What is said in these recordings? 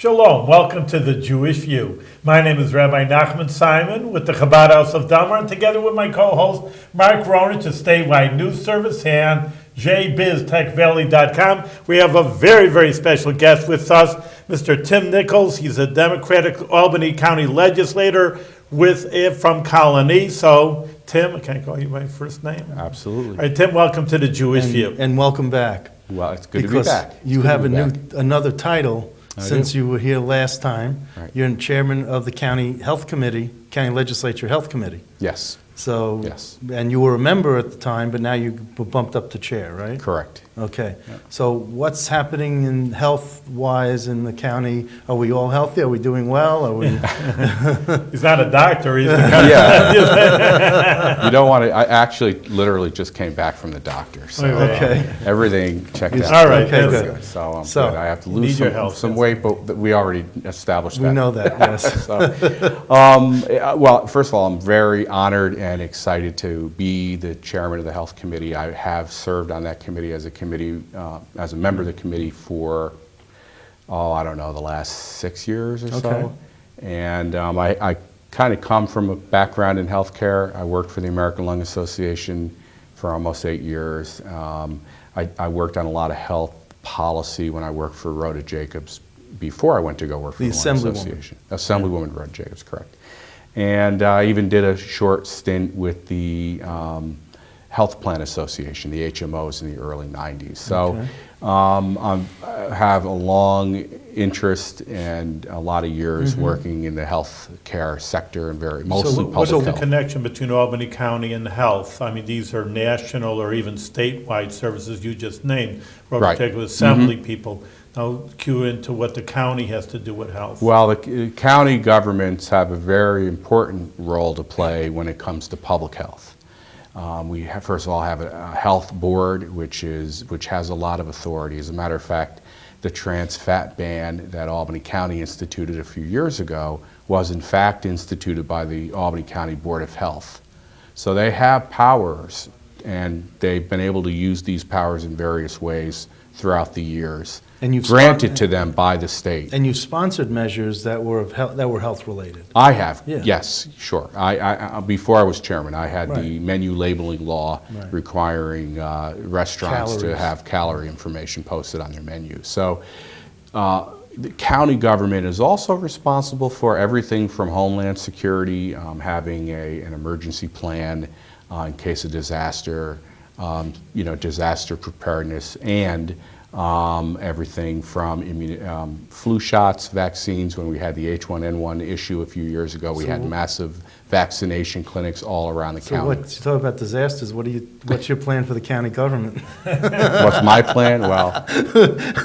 Shalom, welcome to the Jewish View. My name is Rabbi Nachman Simon with the Chabad House of Delmar, and together with my co-host Mark Ronich of Statewide News Service and jbiztechvalley.com. We have a very, very special guest with us, Mr. Tim Nichols. He's a Democratic Albany County Legislator from Colonie. So, Tim, can I call you by first name? Absolutely. All right, Tim, welcome to the Jewish View. And welcome back. Well, it's good to be back. You have another title since you were here last time. Right. You're chairman of the County Health Committee, County Legislature Health Committee. Yes. So, yes. And you were a member at the time, but now you were bumped up to chair, right? Correct. Okay. Yeah. So what's happening in health-wise in the county? Are we all healthy? Are we doing well? Are we? He's not a doctor. He's Yeah. You don't want to. I actually literally just came back from the doctor. So okay. Everything checked out. All right. Okay, good. So I'm So, good. I have to lose some weight, but we already established that. We know that, yes. Well, first of all, I'm very honored and excited to be the chairman of the Health Committee. I have served on that committee as a member of the committee for, I don't know, the last 6 years or so. Okay. And I kind of come from a background in healthcare. I worked for the American Lung Association for almost 8 years. I worked on a lot of health policy when I worked for Rhoda Jacobs before I went to go work for the Lung Association. Assemblywoman Rhoda Jacobs, correct. And I even did a short stint with the Health Plan Association, the HMOs, in the early 90s. So I have a long interest and a lot of years working in the health care sector and mostly public health. What's the connection between Albany County and health? I mean, these are national or even statewide services you just named. Right. With assembly people. Now cue into what the county has to do with health. Well, the county governments have a very important role to play when it comes to public health. We first of all have a health board, which has a lot of authority. As a matter of fact, the trans fat ban that Albany County instituted a few years ago was in fact instituted by the Albany County Board of Health. So they have powers, and they've been able to use these powers in various ways throughout the years. And you've granted to them by the state. And you sponsored measures that were health related. I have, Yeah. yes, sure. I before I was chairman, I had the menu labeling law requiring restaurants to have calorie information posted on their menus. So the county government is also responsible for everything from homeland security, having an emergency plan in case of disaster, disaster preparedness, and everything from flu shots, vaccines. When we had the H1N1 issue a few years ago, we had massive vaccination clinics all around the county. So you talk about disasters, what's your plan for the county government? What's my plan? Well,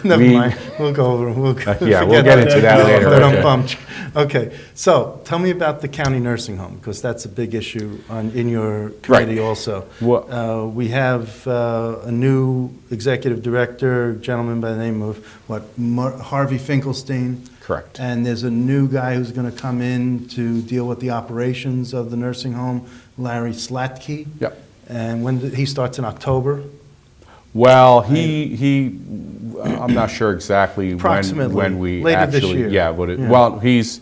never mind. We'll go over. We'll get into that later. Okay, so tell me about the county nursing home, because that's a big issue in your committee also. We have a new executive director, a gentleman by the name of Harvey Finkelstein. Correct. And there's a new guy who's going to come in to deal with the operations of the nursing home, Larry Slatke. Yep. And he starts in October. Well, I'm not sure exactly when we later actually. This year. Yeah, well, he's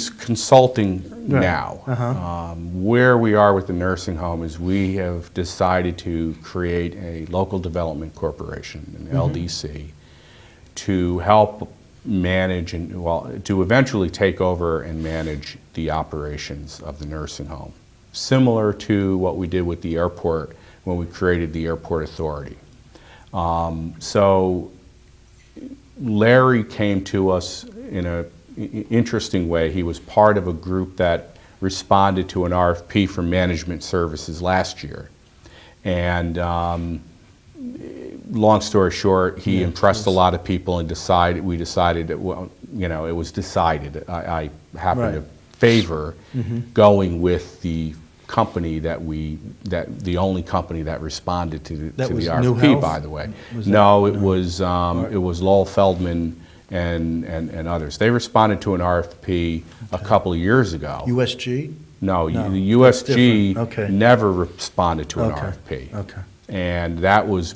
consulting now. Where we are with the nursing home is we have decided to create a local development corporation, an LDC, to help manage to eventually take over and manage the operations of the nursing home, similar to what we did with the airport when we created the airport authority. So Larry came to us in an interesting way. He was part of a group that responded to an RFP for management services last year, and long story short, he impressed a lot of people, and we decided that, it was decided. I happen to favor going with the company the only company that responded to the RFP, by the way. It was Lowell Feldman and others. They responded to an RFP a couple of years ago. USG? No, the USG never responded to an RFP. Okay. And that was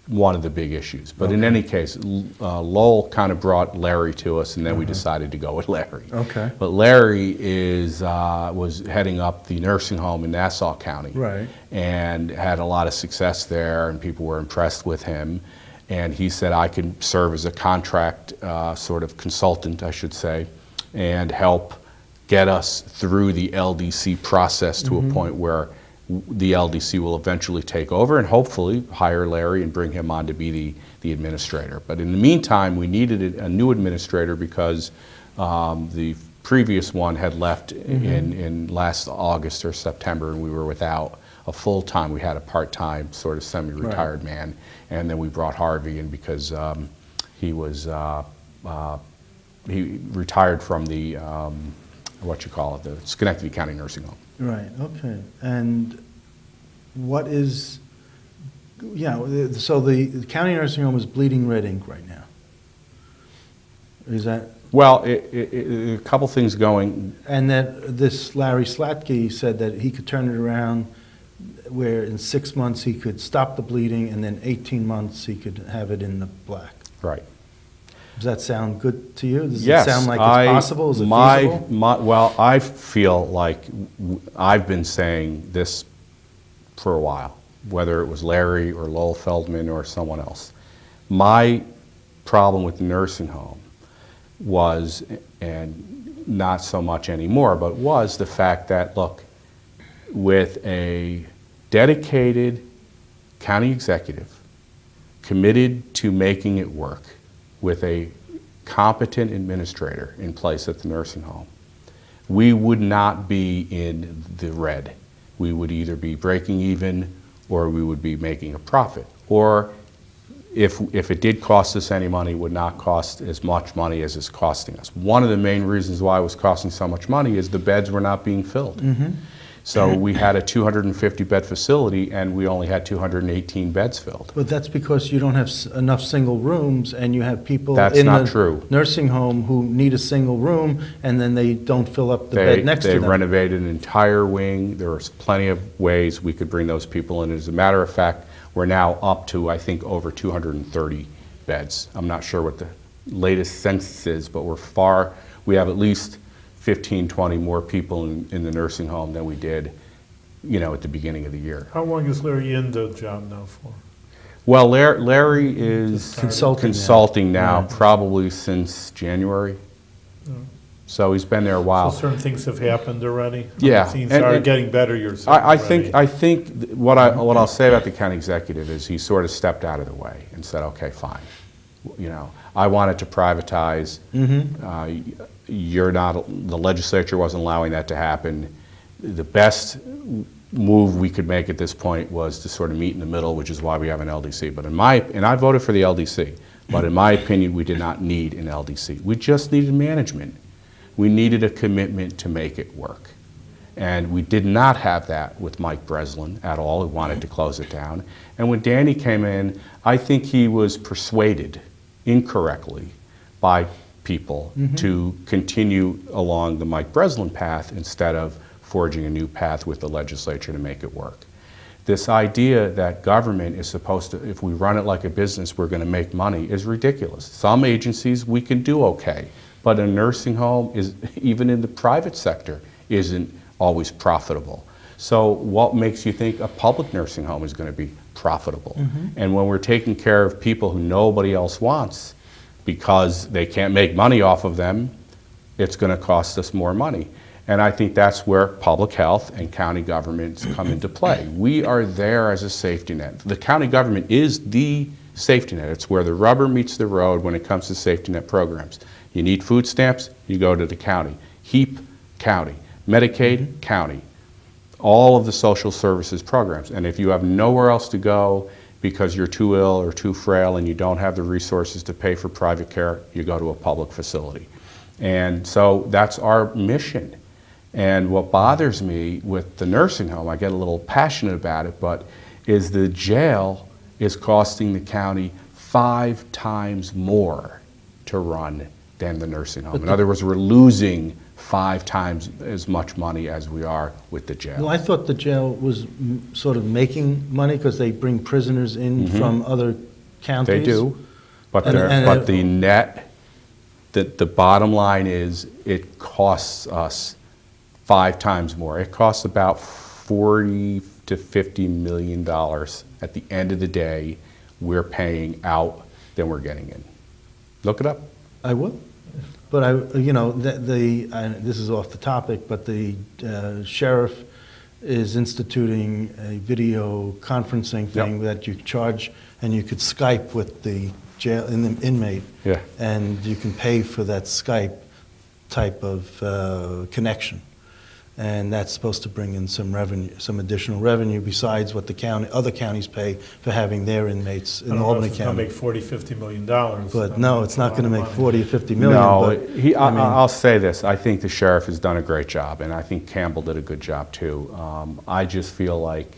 one of the big issues. But in any case, Lowell kind of brought Larry to us, and then we decided to go with Larry. Okay. But Larry was heading up the nursing home in Nassau County. Right. And had a lot of success there, and people were impressed with him. And he said, I can serve as a contract sort of consultant, I should say, and help get us through the LDC process to a point where the LDC will eventually take over and hopefully hire Larry and bring him on to be the administrator. But in the meantime, we needed a new administrator because the previous one had left in last August or September, and we were without a full-time. We had a part-time sort of semi-retired man, and then we brought Harvey in because he retired from the the Schenectady County Nursing Home. Right, okay. And what is, so the county nursing home is bleeding red ink right now? Is that? Well, a couple things going. And that this Larry Slatke said that he could turn it around where in 6 months he could stop the bleeding and then 18 months he could have it in the black. Right. Does that sound good to you? Does Yes, it sound like it's possible? Is it feasible? Well, I feel like I've been saying this for a while, whether it was Larry or Lowell Feldman or someone else. My problem with the nursing home was, and not so much anymore, but was the fact that, look, with a dedicated county executive committed to making it work, with a competent administrator in place at the nursing home, we would not be in the red. We would either be breaking even or we would be making a profit. Or if it did cost us any money, it would not cost as much money as it's costing us. One of the main reasons why it was costing so much money is the beds were not being filled. So we had a 250-bed facility, and we only had 218 beds filled. But that's because you don't have enough single rooms, and you have people That's in not the true. nursing home who need a single room, and then they don't fill up the bed next to They them. renovated an entire wing. There was plenty of ways we could bring those people in. As a matter of fact, we're now up to, I think, over 230 beds. I'm not sure what the latest census is, but we have at least 15, 20 more people in the nursing home than we did, at the beginning of the year. How long is Larry in the job now for? Well, Larry is Consulting now, Yeah. probably since January. So he's been there a So while. certain things have happened already? Yeah, Things and- are and- getting better, you're saying I think what Mm-hmm. I'll say about the county executive is he sort of stepped out of the way and said, okay, fine. I wanted to privatize. The legislature wasn't allowing that to happen. The best move we could make at this point was to sort of meet in the middle, which is why we have an LDC. But and I voted for the LDC, but in my opinion, we did not need an LDC. We just needed management. We needed a commitment to make it work. And we did not have that with Mike Breslin at all, who wanted to close it down. And when Danny came in, I think he was persuaded incorrectly by people to continue along the Mike Breslin path instead of forging a new path with the legislature to make it work. This idea that government is supposed to, if we run it like a business, we're going to make money is ridiculous. Some agencies we can do okay, but a nursing home is, even in the private sector, isn't always profitable. So what makes you think a public nursing home is going to be profitable? And when we're taking care of people who nobody else wants because they can't make money off of them, it's going to cost us more money. And I think that's where public health and county governments come into play. We are there as a safety net. The county government is the safety net. It's where the rubber meets the road when it comes to safety net programs. You need food stamps, you go to the county. HEAP, county. Medicaid, county. All of the social services programs. And if you have nowhere else to go because you're too ill or too frail and you don't have the resources to pay for private care, you go to a public facility. And so that's our mission. And what bothers me with the nursing home, I get a little passionate about it, but is the jail is costing the county 5 times more to run than the nursing home. In other words, we're losing 5 times as much money as we are with the jail. Well, I thought the jail was sort of making money because they bring prisoners in from other counties? They do, but And the net, the bottom line is, it costs us 5 times more. It costs about $40 to $50 million at the end of the day we're paying out than we're getting in. Look it up. I would. But this is off the topic, but the sheriff is instituting a video conferencing thing that you charge, and you could Skype with the inmate. Yeah. And you can pay for that Skype type of connection. And that's supposed to bring in some revenue, some additional revenue besides what other counties pay for having their inmates in Albany County. It's going to make $40, $50 million. But no, it's not going to make 40 or 50 million. No, I'll say this. I think the sheriff has done a great job, and I think Campbell did a good job too. I just feel like,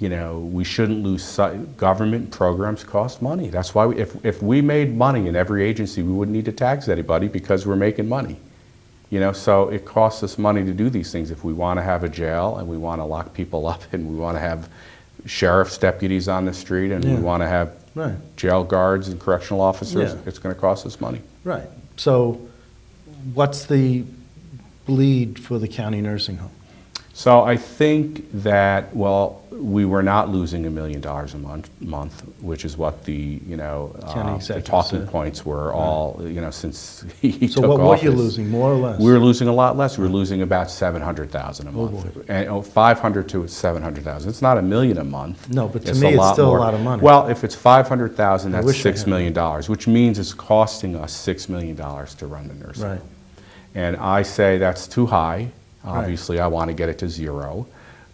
we shouldn't lose sight. Government programs cost money. That's why if we made money in every agency, we wouldn't need to tax anybody because we're making money. So it costs us money to do these things. If we want to have a jail and we want to lock people up and we want to have sheriff's deputies on the street and we want to have jail guards and correctional officers, it's going to cost us money. Right. So what's the bleed for the county nursing home? So I think that, we were not losing $1 million a month, which is what the the talking points were all since he took office. So what were you losing, more or less? We were losing a lot less. We were losing about $700,000 a month, and $500,000 to $700,000. It's not $1 million a month. No, but to me, it's still a lot of money. Well, if it's $500,000, that's $6 million, which means it's costing us $6 million to run the nursing home. And I say that's too high. Obviously, I want to get it to zero.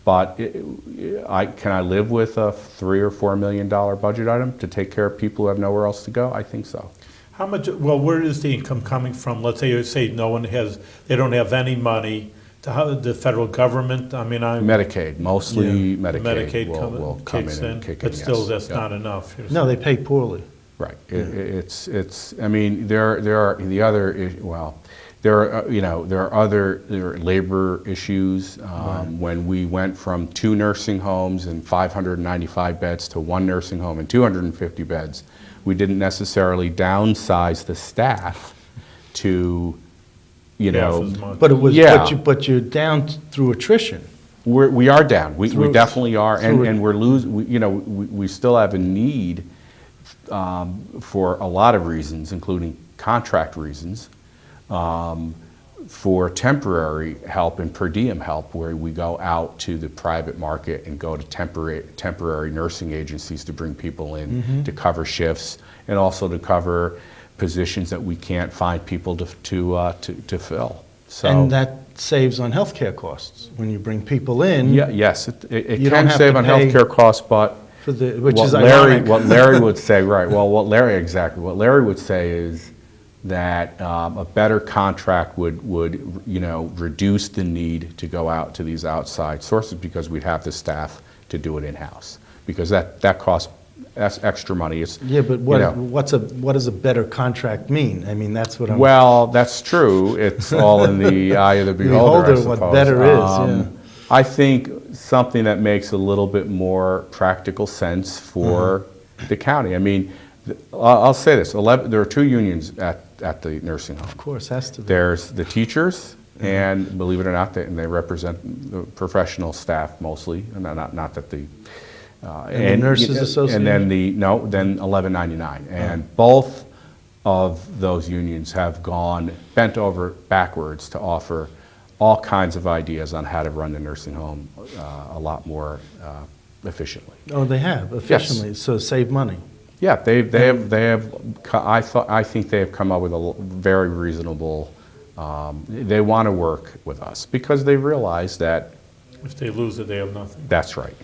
But can I live with a $3 or $4 million budget item to take care of people who have nowhere else to go? I think so. How much? Well, where is the income coming from? Let's say they don't have any money. The federal government. I mean, Medicaid, mostly Medicaid will come kicks in and kick in. but still, that's not enough. No, they pay poorly. Right. It's. I mean, there are the other. Well. There are other labor issues. When we went from 2 nursing homes and 595 beds to 1 nursing home and 250 beds, we didn't necessarily downsize the staff to, But it was. But you're down through attrition. We are down. We definitely are, and we're losing. We still have a need for a lot of reasons, including contract reasons. For temporary help and per diem help, where we go out to the private market and go to temporary nursing agencies to bring people in to cover shifts and also to cover positions that we can't find people to fill. So, and that saves on healthcare costs when you bring people in. Yes, it can save on healthcare costs, but what Larry would say, right? Well, what Larry would say is that a better contract would reduce the need to go out to these outside sources because we'd have the staff to do it in-house, because that's extra money. But what does a better contract mean? I mean, that's what I'm. Well, that's true. It's all in the eye of the beholder, I suppose. What better is. I think something that makes a little bit more practical sense for the county. I mean, I'll say this: there are 2 unions at the nursing home. Of course, has to be. There's the teachers, and believe it or not, they represent the professional staff mostly, and not that the and the nurses association. And then then 1199, and both of those unions have bent over backwards to offer all kinds of ideas on how to run the nursing home a lot more efficiently. Oh, they have efficiently, yes. So save money. Yeah, they have. I think they have come up with a very reasonable. They want to work with us because they realize that if they lose it, they have nothing. That's right.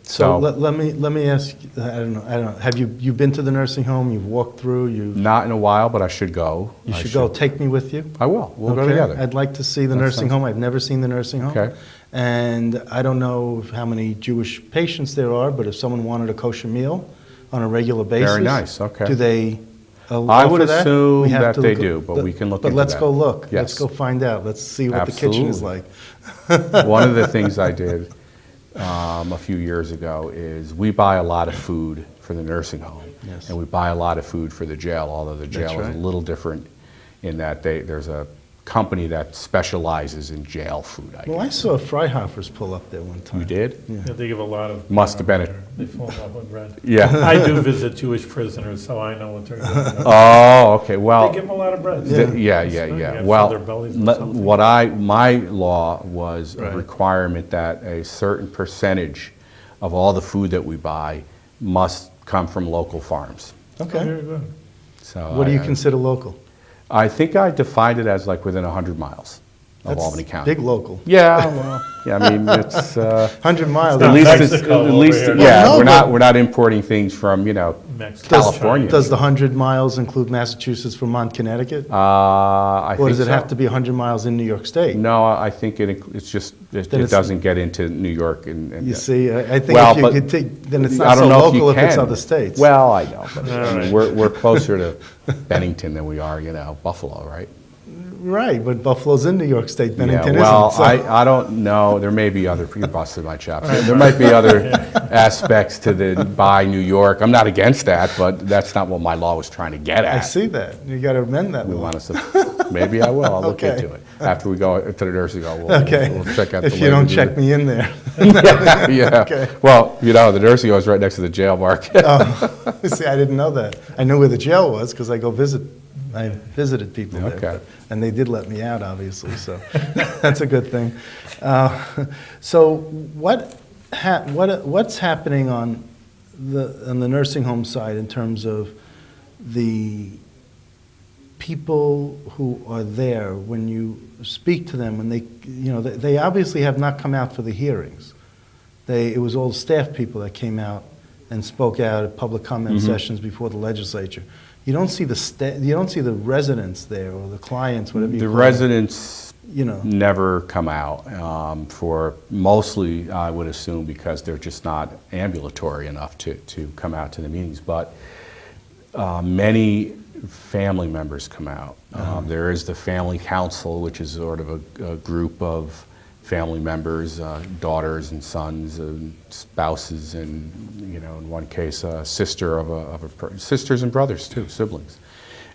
So let me ask. I don't know. Have you been to the nursing home? You've walked through. Not in a while, but I should go. You should go. Take me with you. I will. We'll go together. I'd like to see the nursing home. I've never seen the nursing home. Okay. And I don't know how many Jewish patients there are, but if someone wanted a kosher meal on a regular basis. Very nice, okay. Do they I would that? assume that they do, but we can look into that. But let's go look. Yes. Let's go find out. Let's see what the kitchen is like. One of the things I did a few years ago is we buy a lot of food for the nursing home. Yes. And we buy a lot of food for the jail, although the jail is right. a little different in that there's a company that specializes in jail food, I Well, I guess. saw Freihofers pull up there one time. You did? Yeah. Yeah, they give a lot of. Must have been it. They fill them up with bread. Yeah. I do visit Jewish prisoners, so I know what they're doing. Oh, okay, well. They give them a lot of bread. Yeah, That's right. You gotta fill Well, their bellies with something. my law was a Right. requirement that a certain percentage of all the food that we buy must come from local farms. Okay. Very good. So What do you I- consider local? I think I defined it as like within 100 miles of That's Albany County. big local. Yeah, well, yeah, I mean, it's, 100 miles. not at least, Mexico at over least, here. yeah, Well, no, we're not importing things from, Mexico. California. Does the 100 miles include Massachusetts, Vermont, Connecticut? I Or think does it so. have to be 100 miles in New York State? No, I think it's just, it Then it's- doesn't get into New York and. You see, I think Well, if you but could take, then it's I not so don't know local you if it's can. other states. Well, I know, but I All mean, right. we're closer to Bennington than we are, Buffalo, right? Right, but Buffalo's in New York State, Bennington Yeah, well, isn't. So. I don't know, there may be other, you busted my chops. There might be other aspects to the buy New York. I'm not against that, but that's not what my law was trying to get I at. see that. You got to amend that We law. want us to, maybe I will, I'll look Okay. into it. After we go to the nursing home, Okay. we'll check out the If you don't language. check me in there. Yeah, Okay. well, the nursing home is right next to the jail, Mark. Oh, see, I didn't know that. I knew where the jail was because I visited people there. Okay. And they did let me out, obviously, so that's a good thing. So what's happening on the nursing home side in terms of the people who are there when you speak to them, when they obviously have not come out for the hearings. It was all staff people that came out and spoke out at public comment sessions before the legislature. You don't see the residents there or the clients, whatever you The call them. residents You know. never come out for mostly, I would assume, because they're just not ambulatory enough to come out to the meetings. But many family members come out. There is the family council, which is sort of a group of family members, daughters and sons and spouses, and in one case, a sister sisters and brothers too, siblings.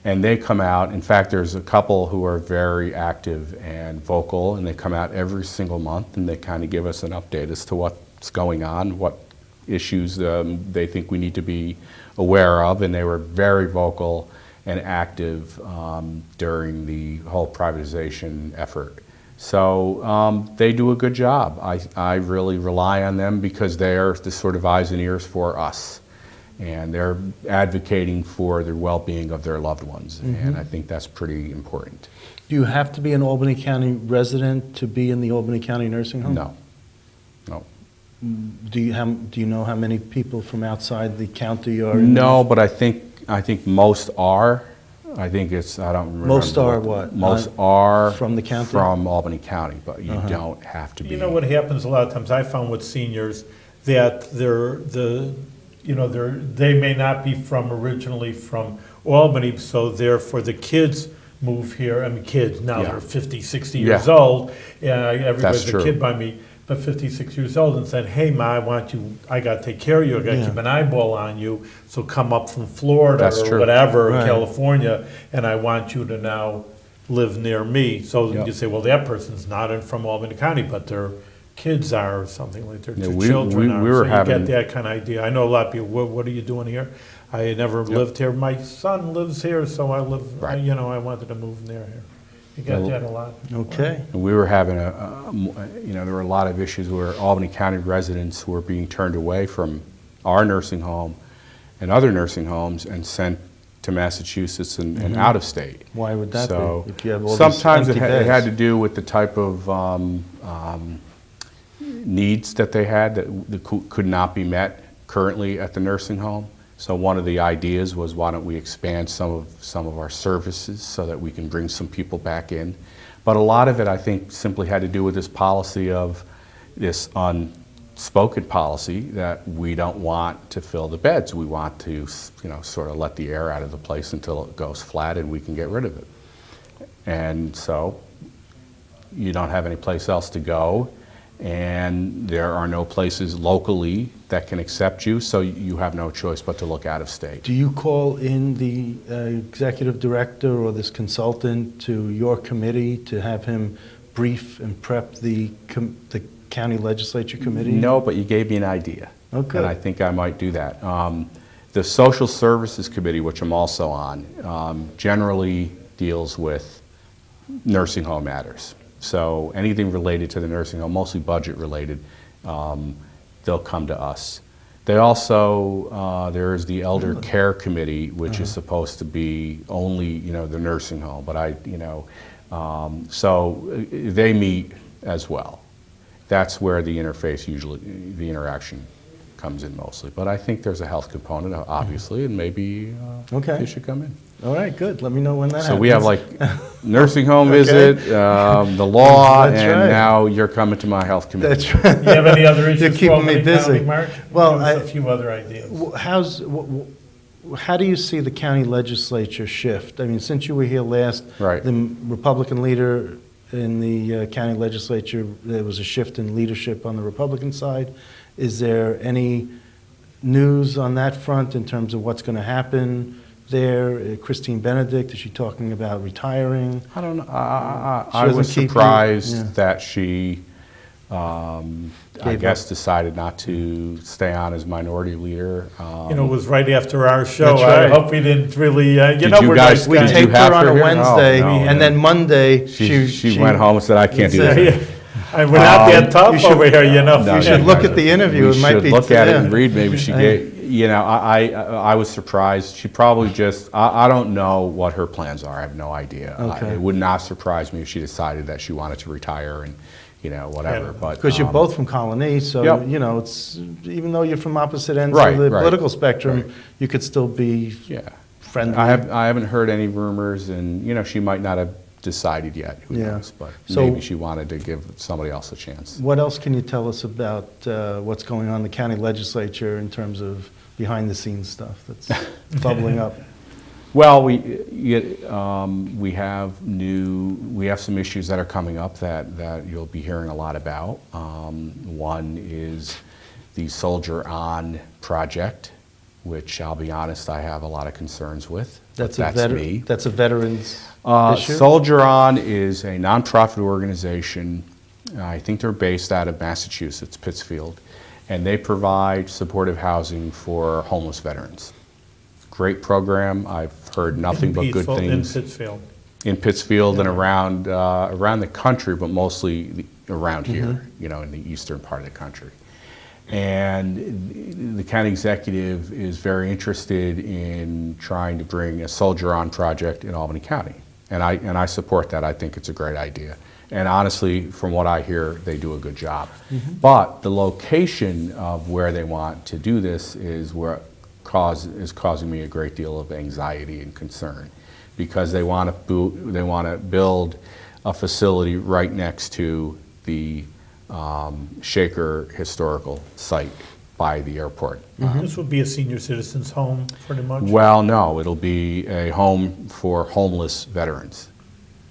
And they come out. In fact, there's a couple who are very active and vocal, and they come out every single month, and they kind of give us an update as to what's going on, what issues they think we need to be aware of, and they were very vocal and active during the whole privatization effort. So they do a good job. I really rely on them because they are the sort of eyes and ears for us. And they're advocating for the well-being of their loved ones. And I think that's pretty important. Do you have to be an Albany County resident to be in the Albany County Nursing Home? No. Do you know how many people from outside the county are in? No, but I think most are. I think I don't remember. Most are what? Most are. From the county? From Albany County, but you don't have to be. You know what happens a lot of times, I found with seniors, that they may not be originally from Albany, so therefore the kids move here. I mean, kids, now Yeah. they're 50, 60 years Yeah. old. Everybody's a true. kid by me, but 50, 60 years old, and said, hey, Ma, I got to take care of you. I got to keep an eyeball on you. So come up from Florida That's or true. whatever, Right. California, and I want you to now live near me. So Yep. you say, well, that person's not from Albany County, but their kids are, or something like their Yeah, two we- children we are. were So you having- get that kind of idea. I know a lot of people, what are you doing here? I never lived here. My son lives here, so I live, Right. I wanted to move near here. You got Well, that a lot. Okay. And we were having there were a lot of issues where Albany County residents were being turned away from our nursing home and other nursing homes and sent to Massachusetts and out of state. Why would that So be? If you have all these sometimes empty it had beds? to do with the type of needs that they had that could not be met currently at the nursing home. So one of the ideas was, why don't we expand some of our services so that we can bring some people back in. But a lot of it, I think, simply had to do with this policy of this unspoken policy that we don't want to fill the beds. We want to, sort of let the air out of the place until it goes flat and we can get rid of it. And so you don't have any place else to go. and there are no places locally that can accept you, so you have no choice but to look out of state. Do you call in the executive director or this consultant to your committee to have him brief and prep the county legislature committee? No, but you gave me an idea. Okay. And I think I might do that. The Social Services Committee, which I'm also on, generally deals with nursing home matters. So anything related to the nursing home, mostly budget related, they'll come to us. They also, there is the Elder Care Committee, which is supposed to be only, the nursing home, but so they meet as well. That's where the interface usually, the interaction comes in mostly. But I think there's a health component, obviously, and maybe Okay. they should come in. All right, good. Let me know when that happens. So we have like nursing home visit, the law, That's and right. now you're coming to my health committee. That's right. You have any other You're issues for keeping me Albany busy. County, Mark? Well, Give us a few other ideas. How do you see the county legislature shift? I mean, since you were here last, Right. the Republican leader in the county legislature, there was a shift in leadership on the Republican side. Is there any news on that front in terms of what's going to happen there? Christine Benedict, is she talking about retiring? I don't know. I doesn't was keep you- surprised yeah. that she, I Gave guess, up. decided not to stay on as minority leader. It was right after our show. That's I right. hope we didn't really, Did we're you guys- nice We Did guys. you taped have her on her a here? Wednesday, No, and then Monday, she went home and said, I can't do That's this. it. We're not that you tough should- over here, No, You should yeah. look at the interview. We It might should be look to at it them. and read. Maybe she gave, I was surprised. She probably just, I don't know what her plans are. I have no idea. Okay. It would not surprise me if she decided that she wanted to retire and, whatever. But Because you're both from Colonie, so, Yep. it's, even though you're from opposite ends Right, of the right, political spectrum, right. you could still be yeah, friendly. I haven't heard any rumors, and she might not have decided yet. Who Yeah. knows? But So- maybe she wanted to give somebody else a chance. What else can you tell us about what's going on in the county legislature in terms of behind-the-scenes stuff that's bubbling up? Well, we have some issues that are coming up that you'll be hearing a lot about. One is the Soldier On project, which I'll be honest, I have a lot of concerns with. That's me. That's a veterans issue? Soldier On is a nonprofit organization. I think they're based out of Massachusetts, Pittsfield, and they provide supportive housing for homeless veterans. Great program. I've heard nothing but good things. In Pittsfield. In Pittsfield and around the country, but mostly around here, in the eastern part of the country. And the county executive is very interested in trying to bring a Soldier On project in Albany County. And I support that. I think it's a great idea. And honestly, from what I hear, they do a good job. But the location of where they want to do this is causing me a great deal of anxiety and concern, because they want to build a facility right next to the Shaker historical site by the airport. This would be a senior citizen's home, pretty much. Well, no, it'll be a home for homeless veterans.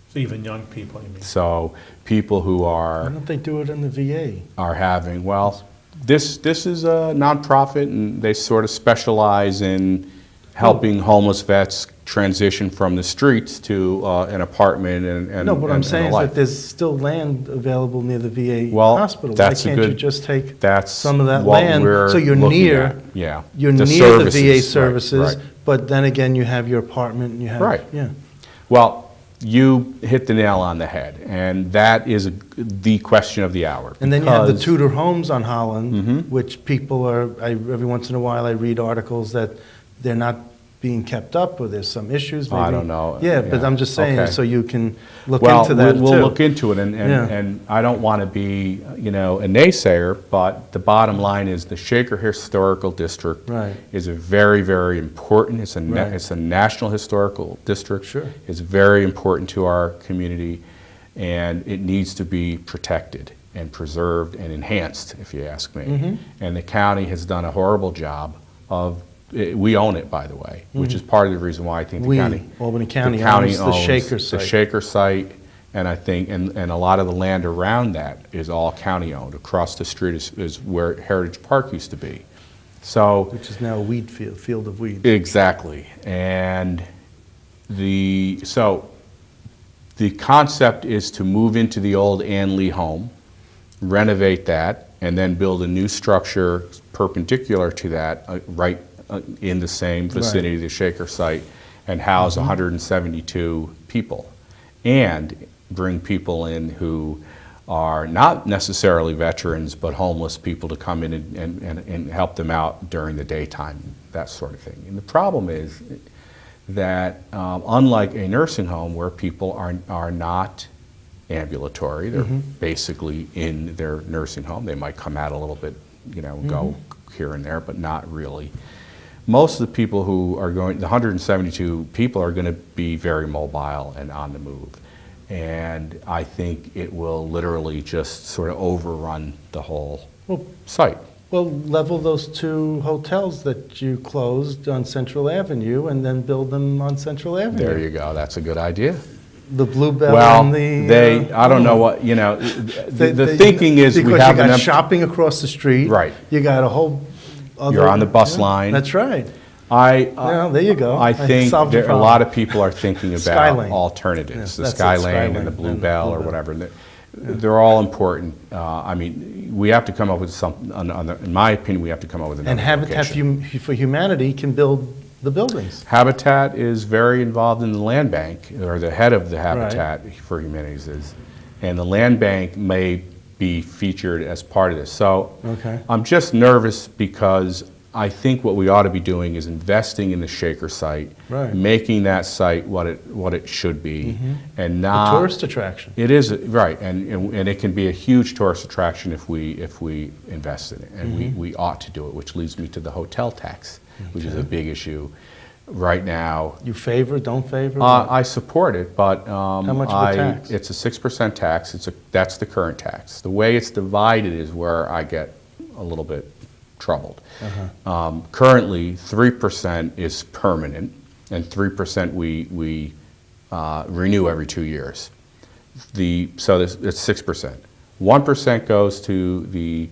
So even young people, you mean? So people who Why are don't they do it in the VA? having, well, this is a nonprofit, and they sort of specialize in helping homeless vets transition from the streets to an apartment and No, what I'm and a saying is life. that there's still land available near the VA Well, hospital. Why that's a can't you good- just take That's some of that what land? we're So you're looking near, at. Yeah. you're The near the VA services, right, services, right. but then again, you have your apartment and you have, Right. yeah. Well, you hit the nail on the head, and that is the question of the hour. And then you have the because- Tudor homes on Holland, Mm-hmm. which people are, every once in a while I read articles that they're not being kept up, or there's some issues maybe. I don't know. Yeah, but I'm just saying, Okay. so you can look Well, into that too. we'll look into it, Yeah. and I don't want to be, a naysayer, but the bottom line is the Shaker Historical District Right. is a very, very important, Right. it's a national historical district. Sure. It's very important to our community, and it needs to be protected and preserved and enhanced, if you ask me. Mm-hmm. And the county has done a horrible job of, we own it, by the way, which is part of the reason why I think the We, county. Albany County the county owns the Shaker the site. Shaker site, And I think, and a lot of the land around that is all county-owned. Across the street is where Heritage Park used to be. So, Which is now a weed field of weeds. exactly. And so the concept is to move into the old Ann Lee home, renovate that, and then build a new structure perpendicular to that, right in the same vicinity of the Shaker site, and house 172 people. And bring people in who are not necessarily veterans, but homeless people to come in and help them out during the daytime, that sort of thing. And the problem is that unlike a nursing home where people are not ambulatory, they're basically in their nursing home. They might come out a little bit, go here and there, but not really. Most of the people who are going, the 172 people are going to be very mobile and on the move. And I think it will literally just sort of overrun the whole site. Well, level those 2 hotels that you closed on Central Avenue and then build them on Central Avenue. There you go. That's a good idea. The Bluebell Well, and the... I don't know what, the thinking is we because have you got enough. shopping across the street. Right. You got a whole other... You're on the bus line. That's right. Well, there you go. I think solved your a problem. lot of people are thinking about Skylane. alternatives, the Yeah, that's it, Skylane and Skylane the and Bluebell or Bluebell. whatever. They're all important. I mean, we have to come up with something, in my opinion, we have to come up with another And Habitat location. for Humanity can build the buildings. Habitat is very involved in the land bank, or the head of the Habitat for Humanities is, and the land bank may be featured as part of this. So Okay. I'm just nervous because I think what we ought to be doing is investing in the Shaker site, Right. making that site what it should be, and A not tourist attraction. It is right, and it can be a huge tourist attraction if we invest in it, and we ought to do it. Which leads me to the hotel tax, which is a big issue right now. You favor, don't favor? I support it, but how much of a tax? It's a 6% tax. That's the current tax. The way it's divided is where I get a little bit troubled. Currently, 3% is permanent, and 3% we renew every 2 years. So it's 6%. 1% goes to the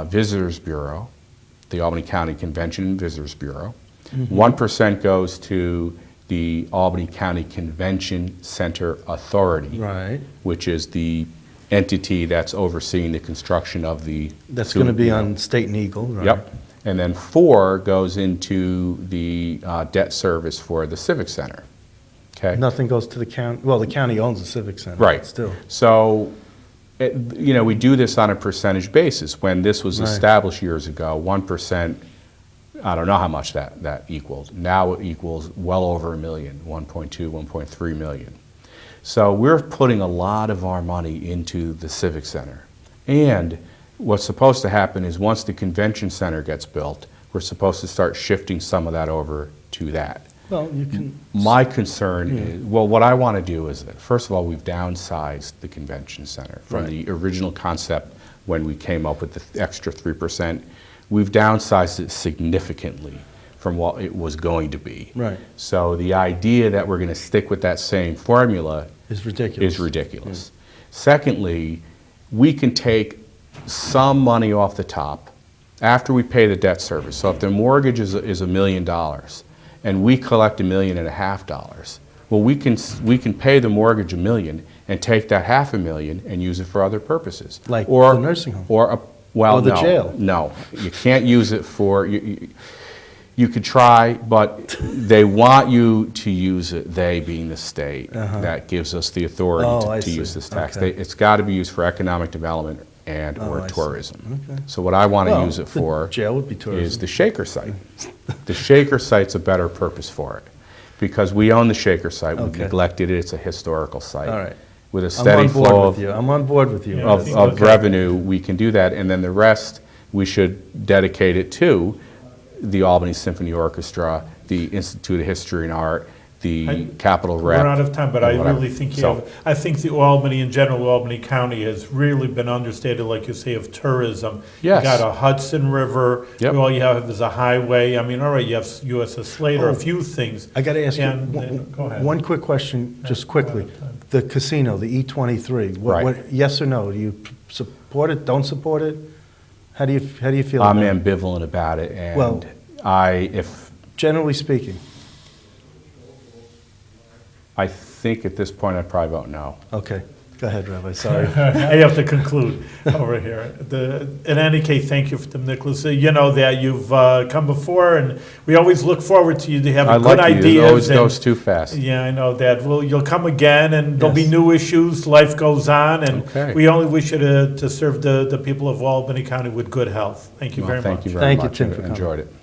Visitors Bureau, the Albany County Convention and Visitors Bureau. 1% goes to the Albany County Convention Center Authority, Right. which is the entity that's overseeing the construction of the... That's going to be on State and Eagle, right? Yep. And then 4 goes into the debt service for the Civic Center. Okay? Nothing goes to the county, well, the county owns the Civic Center. Right. Still. So, we do this on a percentage basis. When this was Right. established years ago, 1%, I don't know how much that equals. Now it equals well over $1 million, 1.2, 1.3 million. So we're putting a lot of our money into the Civic Center. And what's supposed to happen is once the convention center gets built, we're supposed to start shifting some of that over to that. Well, you can, My concern is, well, what I want to do is that, first of all, we've downsized the convention center from the original concept when we came up with the extra 3%. We've downsized it significantly from what it was going to be. Right. So the idea that we're going to stick with that same formula it's ridiculous. is ridiculous. Secondly, we can take some money off the top after we pay the debt service. So if the mortgage is $1 million and we collect $1.5 million, well, we can pay the mortgage $1 million and take that $500,000 and use it for other purposes. Like the nursing home. Or the jail. No, you can't use it for. You could try, but they want you to use it, they being the state, that gives us the authority to use this tax. Okay. It's got to be used for economic development and or I see. tourism. Okay. So what I want to Well, use it the for jail would be is tourism. the Shaker site. The Shaker site's a better purpose for it, because we own the Shaker site, we've Okay. neglected it, it's a historical site. All right. With a I'm steady on board flow with you. I'm on board with you. Yeah. of revenue, we can do that, and then the rest, we should dedicate it to the Albany Symphony Orchestra, the Institute of History and Art, the Capitol Rep. We're out of time, but I and whatever. really think So- I think the Albany in general, Albany County has really been understated, like you say, of tourism. Yes. You got a Hudson River, Yep. all you have is a highway. I mean, all right, you have USS Slater, Oh. a few things. I got to ask you And then- go ahead. one quick question, just quickly. the casino, the E23. Right. Yes or no? Do you support it, don't support it? How do you feel I'm about it? ambivalent about it, and Well- if Generally speaking. I think at this point I'd probably vote no. Okay. Go ahead, Rabbi. Sorry. I have to conclude over here. In any case, thank you, Tim Nichols. You know that you've come before, and we always look forward to you to have I good like you. It ideas. always and- goes too fast. Yeah, I know that. Well, you'll come again, and there'll be Yes. new issues. Life goes on, and Okay. we only wish you to serve the people of Albany County with good health. Thank you Well, very much. thank you very Thank you, much. Tim, I for coming. enjoyed it.